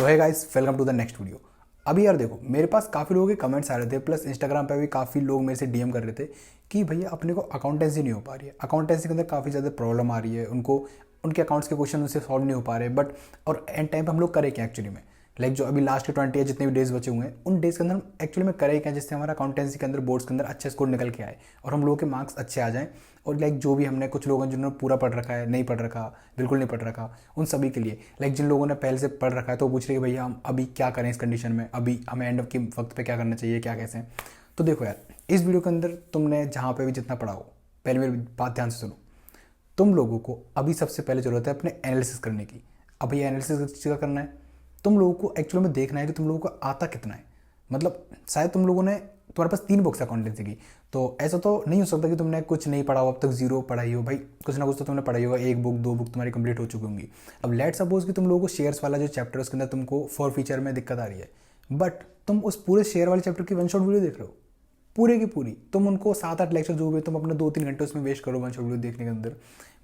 सो है guys, welcome to the next video. अभी यार देखो, मेरे पास काफ़ी लोगों के कमेंट्स आ रहे थे, प्लस इंस्टाग्राम पे भी काफ़ी लोग मेरे से डीएम कर रहे थे कि भैया अपने को अकाउंटेंसी नहीं हो पा रही है, अकाउंटेंसी के अंदर काफ़ी ज़्यादा प्रॉब्लम आ रही है, उनको उनके अकाउंट्स के क्वेश्चन उनसे सॉल्व नहीं हो पा रहे। बट और एंड टाइम पे हम लोग करें क्या एक्चुअली में, लाइक जो अभी लास्ट के 20 या जितने भी डेज बचे हुए हैं उन डेज के अंदर हम एक्चुअली में करें क्या जिससे हमारा अकाउंटेंसी के अंदर बोर्ड्स के अंदर अच्छे स्कोर निकल के आए और हम लोगों के मार्क्स अच्छे आ जाएं। और लाइक जो भी हमने कुछ लोगों जिन्होंने पूरा पढ़ रखा है, नहीं पढ़ रखा, बिल्कुल नहीं पढ़ रखा, उन सभी के लिए लाइक जिन लोगों ने पहले से पढ़ रखा है तो वो पूछ रहे कि भैया हम अभी क्या करें इस कंडीशन में, अभी हमें एंड के वक्त पे क्या करना चाहिए, क्या कैसे। तो देखो यार, इस वीडियो के अंदर तुमने जहाँ पे भी जितना पढ़ा हो, पहले मेरी बात ध्यान से सुनो। तुम लोगों को अभी सबसे पहले ज़रूरत है अपने एनालिसिस करने की। अब ये एनालिसिस किस चीज़ का करना है, तुम लोगों को एक्चुअली में देखना है कि तुम लोगों को आता कितना है। मतलब शायद तुम लोगों ने, तुम्हारे पास 3 बुक्स अकाउंटेंसी की, तो ऐसा तो नहीं हो सकता कि तुमने कुछ नहीं पढ़ा हो, अब तक जीरो पढ़ाई हो। भाई कुछ ना कुछ तो तुमने पढ़ाई होगा, 1 बुक 2 बुक तुम्हारी कंप्लीट हो चुकी होंगी। अब लेट सपोज कि तुम लोगों को शेयर्स वाला जो चैप्टर है उसके अंदर तुमको फॉर फीचर में दिक्कत आ रही है, बट तुम उस पूरे शेयर वाले चैप्टर की वन शॉट वीडियो देख रहे हो, पूरे की पूरी। तुम उनको 7-8 लेक्चर जो हुए तुम अपने 2-3 घंटे उसमें वेस्ट करो वन शॉट वीडियो देखने के अंदर।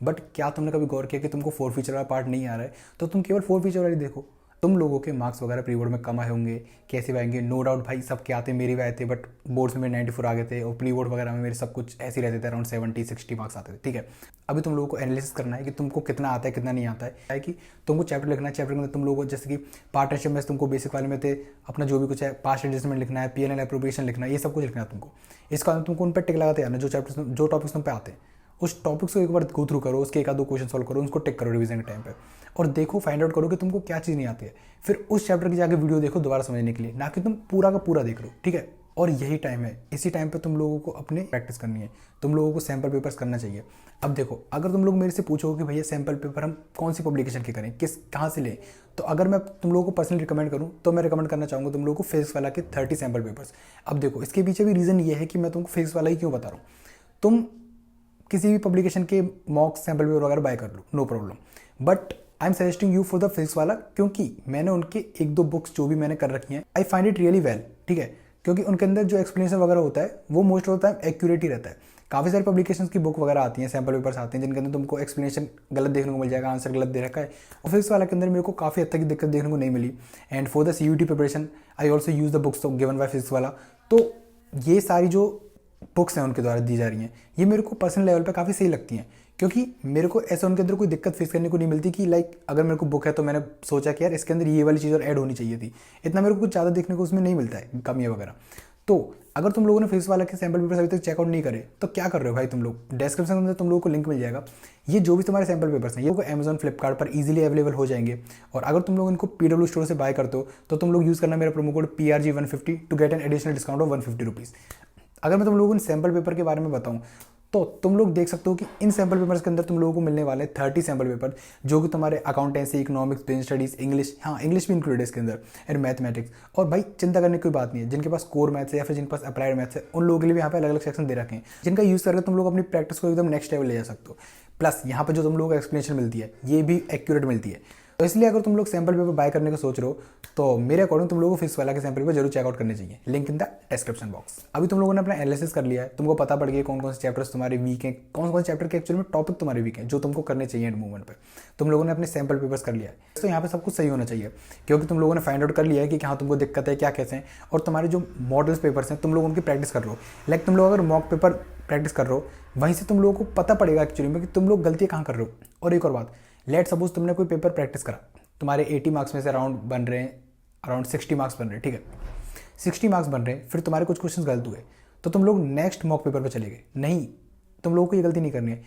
बट क्या तुमने कभी गौर किया कि तुमको 4 फीचर वाला पार्ट नहीं आ रहा है, तो तुम केवल 4 फीचर वाली देखो। तुम लोगों के मार्क्स वगैरह प्री बोर्ड में कम आए होंगे, कैसे भी आएंगे, नो डाउट भाई सबके आते, मेरे भी आए थे, बट बोर्ड्स में 94 आ गए थे और प्री बोर्ड वगैरह में मेरे सब कुछ ऐसे ही रहते थे, अराउंड 70-60 मार्क्स आते थे। ठीक है, अभी तुम लोगों को एनालिसिस करना है कि तुमको कितना आता है कितना नहीं आता है कि तुमको चैप्टर लिखना है। चैप्टर में तुम लोगों को जैसे कि पार्टनरशिप में तुमको बेसिक वाले में थे अपना जो भी कुछ है, पास्ट एडजस्टमेंट लिखना है, पीएनएल एप्रोप्रिएशन लिखना है, ये सब कुछ लिखना है तुमको। इसका तुमको उन पर टिक लगाते आना, जो चैप्टर्स जो टॉपिक्स तुम पे आते हैं उस टॉपिक्स को एक बार गो थ्रू करो, उसके 1-2 क्वेश्चन सॉल्व करो, उनको टिक करो रिवीजन के टाइम पे, और देखो फाइंड आउट करो कि तुमको क्या चीज़ नहीं आती है। फिर उस चैप्टर की जाके वीडियो देखो दोबारा समझने के लिए, ना कि तुम पूरा का पूरा देख लो। ठीक है, और यही टाइम है, इसी टाइम पे तुम लोगों को अपने प्रैक्टिस करनी है, तुम लोगों को सैम्पल पेपर्स करना चाहिए। अब देखो, अगर तुम लोग मेरे से पूछोगे कि भैया सैम्पल पेपर हम कौन सी पब्लिकेशन के करें, कहाँ से लें, तो अगर मैं तुम लोगों को पर्सनली रिकमेंड करूँ तो मैं रिकमेंड करना चाहूँगा तुम लोगों को फिजिक्स वाला के 30 सैम्पल पेपर्स। अब देखो, इसके पीछे भी रीज़न ये है कि मैं तुमको फिजिक्स वाला ही क्यों बता रहा हूँ। तुम किसी भी पब्लिकेशन के मॉक सैम्पल पेपर वगैरह बाय कर लो, no problem, but I am suggesting you for the Physics Wallah, क्योंकि मैंने उनके 1-2 बुक्स जो भी मैंने कर रखी हैं, I find it really well. ठीक है, क्योंकि उनके अंदर जो एक्सप्लेनेशन वगैरह होता है वो most of the time accurate ही रहता है। काफ़ी सारी पब्लिकेशंस की बुक वगैरह आती हैं, सैम्पल पेपर्स आते हैं जिनके अंदर तुमको एक्सप्लेनेशन गलत देखने को मिल जाएगा, आंसर गलत दे रखा है। और फिजिक्स वाला के अंदर मेरे को काफ़ी हद तक की दिक्कत देखने को नहीं मिली। And for the CUT preparation I also use the books given by Physics Wallah. तो ये सारी जो बुक्स हैं उनके द्वारा दी जा रही हैं, ये मेरे को पर्सनल लेवल पे काफ़ी सही लगती हैं, क्योंकि मेरे को ऐसा उनके अंदर कोई दिक्कत फेस करने को नहीं मिलती कि लाइक अगर मेरे को बुक है तो मैंने सोचा कि यार इसके अंदर ये वाली चीज़ और ऐड होनी चाहिए थी, इतना मेरे को कुछ ज़्यादा देखने को उसमें नहीं मिलता है, कमियाँ वगैरह। तो अगर तुम लोगों ने फिजिक्स वाला के सैम्पल पेपर्स अभी तक चेकआउट नहीं करे तो क्या कर रहे हो भाई तुम लोग, डिस्क्रिप्शन के अंदर तुम लोगों को लिंक मिल जाएगा। ये जो भी तुम्हारे सैम्पल पेपर्स हैं ये अमेजॉन फ्लिपकार्ट पर इजीली अवेलेबल हो जाएंगे, और अगर तुम लोग इनको पीडब्ल्यू स्टोर से बाय करते हो तो तुम लोग यूज़ करना मेरा promo code PRG150 to get an additional discount of 150 rupees. अगर मैं तुम लोगों को इन सैम्पल पेपर के बारे में बताऊं तो तुम लोग देख सकते हो कि इन सैम्पल पेपर्स के अंदर तुम लोगों को मिलने वाले 30 सैम्पल पेपर, जो कि तुम्हारे accountancy, economics, business studies, English, हाँ इंग्लिश भी इंक्लूडेड है इसके अंदर, एंड मैथमेटिक्स। और भाई चिंता करने की कोई बात नहीं है, जिनके पास कोर मैथ्स है या फिर जिनके पास अप्लाइड मैथ्स है उन लोगों के लिए भी यहाँ पे अलग अलग सेक्शन दे रखे हैं, जिनका यूज़ करके तुम लोग अपनी प्रैक्टिस को एकदम नेक्स्ट लेवल ले जा सकते हो। प्लस यहाँ पर जो तुम लोगों को एक्सप्लेनेशन मिलती है ये भी एक्यूरेट मिलती है। तो इसलिए अगर तुम लोग सैम्पल पेपर बाय करने का सोच रहे हो तो मेरे अकॉर्डिंग तुम लोगों को फिजिक्स वाला के सैम्पल पेपर जरूर चेकआउट करने चाहिए, link in the description box. अभी तुम लोगों ने अपना एनालिसिस कर लिया है, तुमको पता पड़ गया कौन कौन से चैप्टर्स तुम्हारे वीक हैं, कौन कौन से चैप्टर के एक्चुअली में टॉपिक तुम्हारे वीक हैं जो तुमको करने चाहिए एंड मूवमेंट पे। तुम लोगों ने अपने सैम्पल पेपर्स कर लिया है, तो यहाँ पे सब कुछ सही होना चाहिए, क्योंकि तुम लोगों ने फाइंड आउट कर लिया है कि कहाँ तुमको दिक्कत है, क्या कैसे हैं, और तुम्हारे जो मॉडल्स पेपर्स हैं तुम लोग उनकी प्रैक्टिस कर रहे हो। लाइक तुम लोग अगर मॉक पेपर प्रैक्टिस कर रहे हो वहीं से तुम लोगों को पता पड़ेगा एक्चुअली में कि तुम लोग गलती कहाँ कर रहे हो। और एक और बात, लेट सपोज तुमने कोई पेपर प्रैक्टिस करा, तुम्हारे 80 मार्क्स में से अराउंड बन रहे हैं, अराउंड 60 मार्क्स बन रहे हैं, ठीक है 60 मार्क्स बन रहे हैं, फिर तुम्हारे कुछ क्वेश्चन गलत हुए तो तुम लोग नेक्स्ट मॉक पेपर पर चले गए। नहीं, तुम लोगों को ये गलती नहीं करनी है।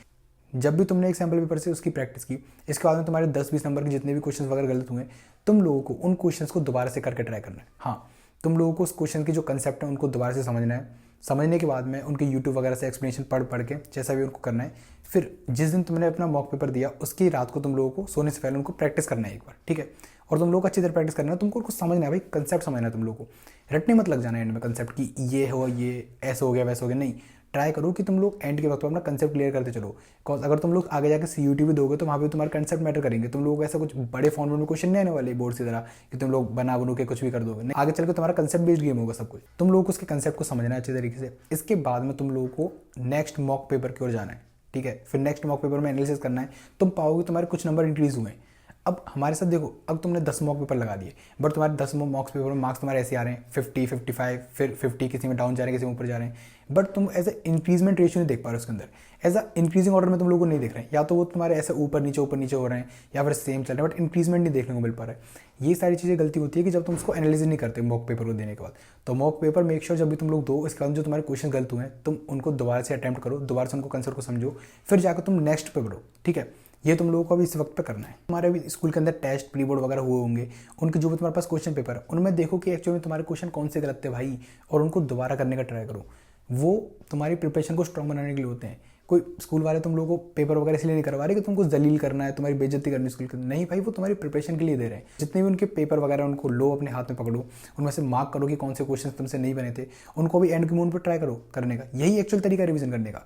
जब भी तुमने एक सैम्पल पेपर से उसकी प्रैक्टिस की, इसके बाद में तुम्हारे 10-20 नंबर के जितने भी क्वेश्चन वगैरह गलत हुए, तुम लोगों को उन क्वेश्चन को दोबारा से करके ट्राई करना है। हाँ, तुम लोगों को उस क्वेश्चन के जो कंसेप्ट है उनको दोबारा से समझना है, समझने के बाद में उनके यूट्यूब वगैरह से एक्सप्लेनेशन पढ़ के जैसा भी उनको करना है, फिर जिस दिन तुमने अपना मॉक पेपर दिया उसकी रात को तुम लोगों को सोने से पहले उनको प्रैक्टिस करना है एक बार, ठीक है। और तुम लोग अच्छी तरह प्रैक्टिस करना है, तुमको उनको समझना है भाई, कंसेप्ट समझना है तुम लोग को, रटने मत लग जाना है एंड में कंसेप्ट की ये हो, ये ऐसे हो गया वैसे हो गया, नहीं। ट्राई करो कि तुम लोग एंड के वक्त अपना कंसेप्ट क्लियर करते चलो, बिकॉज अगर तुम लोग आगे जाकर सीयूटी भी दोगे तो वहाँ पे तुम्हारे कंसेप्ट मैटर करेंगे। तुम लोगों को ऐसा कुछ बड़े फॉर्मेट में क्वेश्चन नहीं आने वाले बोर्ड की तरह कि तुम लोग बना बनू के कुछ भी कर दोगे, नहीं। आगे चल के तुम्हारा कंसेप्ट बेस्ड गेम होगा सब कुछ, तुम लोगों को उसके कंसेप्ट को समझना है अच्छे तरीके से। इसके बाद में तुम लोगों को नेक्स्ट मॉक पेपर की ओर जाना है, ठीक है। फिर नेक्स्ट मॉक पेपर में एनालिसिस करना है, तुम पाओगे तुम्हारे कुछ नंबर इंक्रीज हुए हैं। अब हमारे साथ देखो, अब तुमने 10 मॉक पेपर लगा दिए, बट तुम्हारे 10 मॉक पेपर में मार्क्स तुम्हारे ऐसे आ रहे हैं 50, 55, फिर 50, किसी में डाउन जा रहे हैं, किसी में ऊपर जा रहे हैं, बट तुम एज ए इंक्रीजमेंट रेशियो नहीं देख पा रहे हो उसके अंदर। एज अ इंक्रीजिंग ऑर्डर में तुम लोगों को नहीं देख रहे हैं, या तो वो तुम्हारे ऐसे ऊपर नीचे हो रहे हैं, या फिर सेम चल रहे हैं, बट इंक्रीजमेंट नहीं देखने को मिल पा रहा है। ये सारी चीज़ें गलती होती है कि जब तुम उसको एनालिसिस नहीं करते मॉक पेपर को देने के बाद। तो मॉक पेपर मेक श्योर जब भी तुम लोग दो, इसके बाद जो तुम्हारे क्वेश्चन गलत हुए हैं तुम उनको दोबारा से अटैम्प्ट करो, दोबारा से उनको कंसेप्ट को समझो, फिर जाकर तुम नेक्स्ट पे बढ़ो, ठीक है। ये तुम लोगों को अभी इस वक्त पे करना है। हमारे अभी स्कूल के अंदर टेस्ट, प्री बोर्ड वगैरह हुए होंगे, उनके जो भी तुम्हारे पास क्वेश्चन पेपर है उनमें देखो कि एक्चुअली में तुम्हारे क्वेश्चन कौन से गलत थे भाई, और उनको दोबारा करने का ट्राई करो। वो तुम्हारी प्रिपरेशन को स्ट्रॉन्ग बनाने के लिए होते हैं। कोई स्कूल वाले तुम लोगों को पेपर वगैरह इसलिए नहीं करवा रहे कि तुमको जलील करना है, तुम्हारी बेइज्जती करनी स्कूल के, नहीं भाई, वो तुम्हारी प्रिपरेशन के लिए दे रहे हैं। जितने भी उनके पेपर वगैरह उनको लो, अपने हाथ में पकड़ो, उनमें से मार्क करो कि कौन से क्वेश्चन तुमसे नहीं बने थे, उनको भी एंड के मोमेंट पर ट्राई करो करने का। यही एक्चुअल तरीका रिवीजन करने का।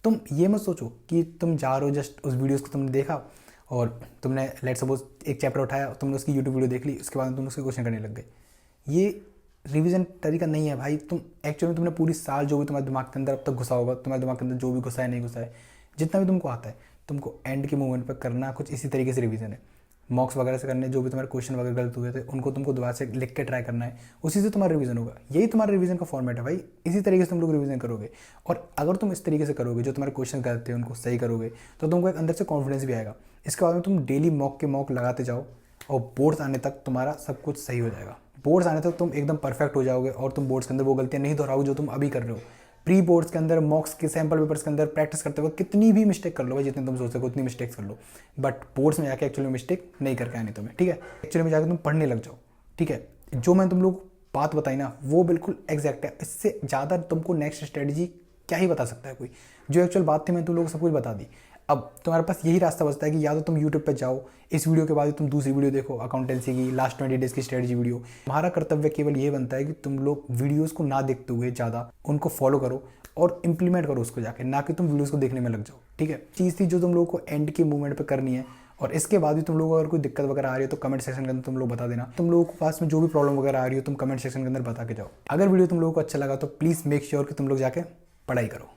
तुम ये मत सोचो कि तुम जा रहे हो, जस्ट उस वीडियोज़ को तुमने देखा और तुमने लेट सपोज एक चैप्टर उठाया, तुमने उसकी यूट्यूब वीडियो देख ली, उसके बाद तुम उसके क्वेश्चन करने लग गए। ये रिवीजन तरीका नहीं है भाई। तुम एक्चुअली तुमने पूरी साल जो भी तुम्हारे दिमाग के अंदर अब तक घुसा होगा, तुम्हारे दिमाग के अंदर जो भी घुसा है नहीं घुसा है, जितना भी तुमको आता है, तुमको एंड के मोमेंट पर करना कुछ इसी तरीके से रिवीजन है। मॉक्स वगैरह से करने, जो भी तुम्हारे क्वेश्चन वगैरह गलत हुए थे उनको तुमको दोबारा से लिख के ट्राई करना है, उसी से तुम्हारा रिवीजन होगा। यही तुम्हारा रिवीजन का फॉर्मेट है भाई। इसी तरीके से तुम लोग रिवीजन करोगे, और अगर तुम इस तरीके से करोगे, जो तुम्हारे क्वेश्चन गलत थे उनको सही करोगे, तो तुमको एक अंदर से कॉन्फिडेंस भी आएगा। इसके बाद में तुम डेली मॉक लगाते जाओ, और बोर्ड्स आने तक तुम्हारा सब कुछ सही हो जाएगा। बोर्ड्स आने तक तुम एकदम परफेक्ट हो जाओगे, और तुम बोर्ड्स के अंदर वो गलतियाँ नहीं दोहराओगे जो तुम अभी कर रहे हो। प्री बोर्ड्स के अंदर, मॉक्स के सैम्पल पेपर्स के अंदर प्रैक्टिस करते वक्त कितनी भी मिस्टेक कर लो भाई, जितनी तुम सोच सको उतनी मिस्टेक्स कर लो, बट बोर्ड्स में जाके एक्चुअली मिस्टेक नहीं करके आनी तुम्हें, ठीक है। एक्चुअली में जाकर तुम पढ़ने लग जाओ, ठीक है। जो मैं तुम लोग बात बताई ना वो बिल्कुल एग्जैक्ट है। इससे ज़्यादा तुमको नेक्स्ट स्ट्रेटजी क्या ही बता सकता है कोई। जो एक्चुअल बात थी मैं तुम लोगों को सब कुछ बता दी। अब तुम्हारे पास यही रास्ता बचता है कि या तो तुम यूट्यूब पे जाओ, इस वीडियो के बाद तुम दूसरी वीडियो देखो अकाउंटेंसी की लास्ट 20 डेज की स्ट्रेटजी वीडियो। तुम्हारा कर्तव्य केवल ये बनता है कि तुम लोग वीडियोस को ना देखते हुए ज़्यादा उनको फॉलो करो और इंप्लीमेंट करो उसको जाके, ना कि तुम वीडियोस को देखने में लग जाओ, ठीक है। चीज़ थी जो तुम लोगों को एंड के मूवमेंट पे करनी है। और इसके बाद भी तुम लोगों को अगर कोई दिक्कत वगैरह आ रही है तो कमेंट सेक्शन के अंदर तुम लोग बता देना। तुम लोगों को पास में जो भी प्रॉब्लम वगैरह आ रही हो तुम कमेंट सेक्शन के अंदर बता के जाओ। अगर वीडियो तुम लोगों को अच्छा लगा तो प्लीज़ मेक श्योर कि तुम लोग जाके पढ़ाई करो।